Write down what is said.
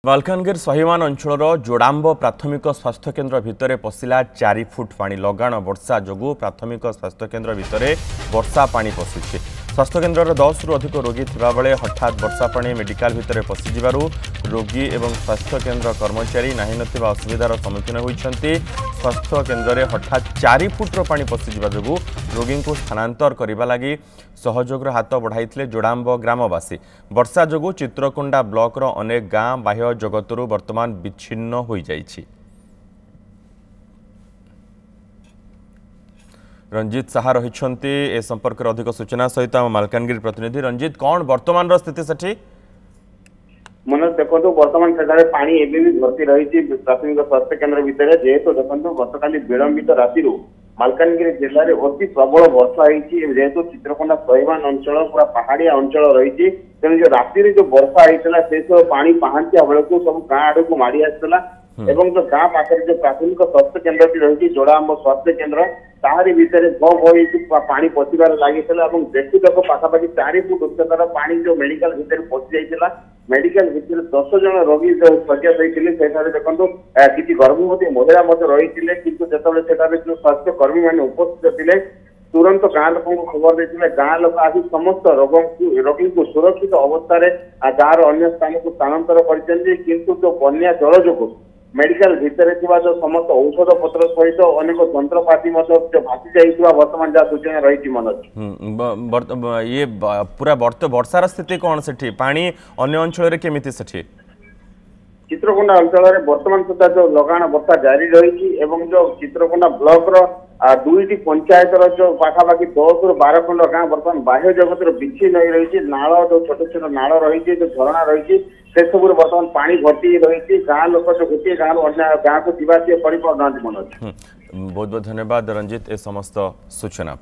मालकानगिरी स्वाभिमान अंचल जोड़ाम्ब प्राथमिक स्वास्थ्य केन्द्र भितर पशिला 4 फुट पानी लगाण वर्षा जोगु प्राथमिक स्वास्थ्य केन्द्र भितर वर्षा पानी पशुछि। स्वास्थ्य केन्द्र 10 रु अधिक रोगी थिबा बेले हठात वर्षा पानी मेडिकल भितर पशिजिबारु रोगी एवं स्वास्थ्य केन्द्र कर्मचारी नाही नथिबा असुविधार सम्मुखीन होइछन्ति। स्वास्थ्य केन्द्र हठात 4 फुट पानी पशिजिबा जोगु रोगी को स्थानांतर करबा लागि सहयोग हाथ बढ़ाइथिले जोड़ाम्ब ग्रामवासी। वर्षा जोगु चित्रकोंडा ब्लॉक रो अनेक गाँ बाह्य जगतरू वर्तमान विच्छिन्न हो जाइछि। रंजीत साहा रहिछन्ति ए संपर्क अधिक सूचना सहित मालकानगिरी प्रतिनिधि। रंजीत, कौन वर्तमान रो स्थिति सेठी? मनोज देखो वर्तमान सेठारे पानी एबे भी भर्ती रही प्राथमिक स्वास्थ्य केन्द्र भितर जेहेतु देखो गतकाली विलंबित राति मालकानगिरी जिले में अति प्रबल वर्षा होती जेहेतु चित्रकोंडा स्वाभिमान अंचल पूरा पहाड़िया अंचल रही तेणु जो राति जो वर्षा होता से सब पानी पहांचा बेलू सब गाँ आड़ को माड़ी आसाला एवं जो गाँ पाखे जो प्राथमिक स्वास्थ्य केन्द्र रही जोड़ाम्ब स्वास्थ्य केन्द्र ताहारी भितर पानी पशिबार लगी देखु तक पाखापाखि 4 फुट उच्चतार पानी जो मेडिकल भितर पशि जाइए। मेडिकल भितर 10 जन रोगी जो शଯ୍या होते देखो किसी गर्भवती महिला रही किंतु जो स्वास्थ्य कर्मी मैंने उपस्थित थे तुरंत गाँ लोक खबर देते गाँ लोक आसी समस्त रोगी को सुरक्षित अवस्था गाँव अन्य स्थान को स्थानांतर किंतु जो बन्या जल जो मेडिकल भितर जो समस्त औषध पत्र सहित अनेक जंत्रपाति जो भासी जाइए वर्तमान जहाँ सूचना रही। मनोज, ये पूरा वर्षार स्थिति कौन से पानी अन्य अंचल केमिति सेठी? चित्रकोंडा अंचल वर्तमान सुधा जो लगाण वर्षा जारी रही जो चित्रकोंडा ब्लॉक दुईटी पंचायत जो पाखापाखि 10 रु 12 खंड गाँ वर्तमान बाह्य जगत विच्छिन्न रही नाल जो छोट छोट नाल रही जो झरणा रही से सब वर्तमान पानी भर्ती रही गाँ लोक जो गोटे गाँव अन्य गाँव को जावास कर पार। मनोज, बहुत बहुत धन्यवाद रंजीत ए समस्त सूचना।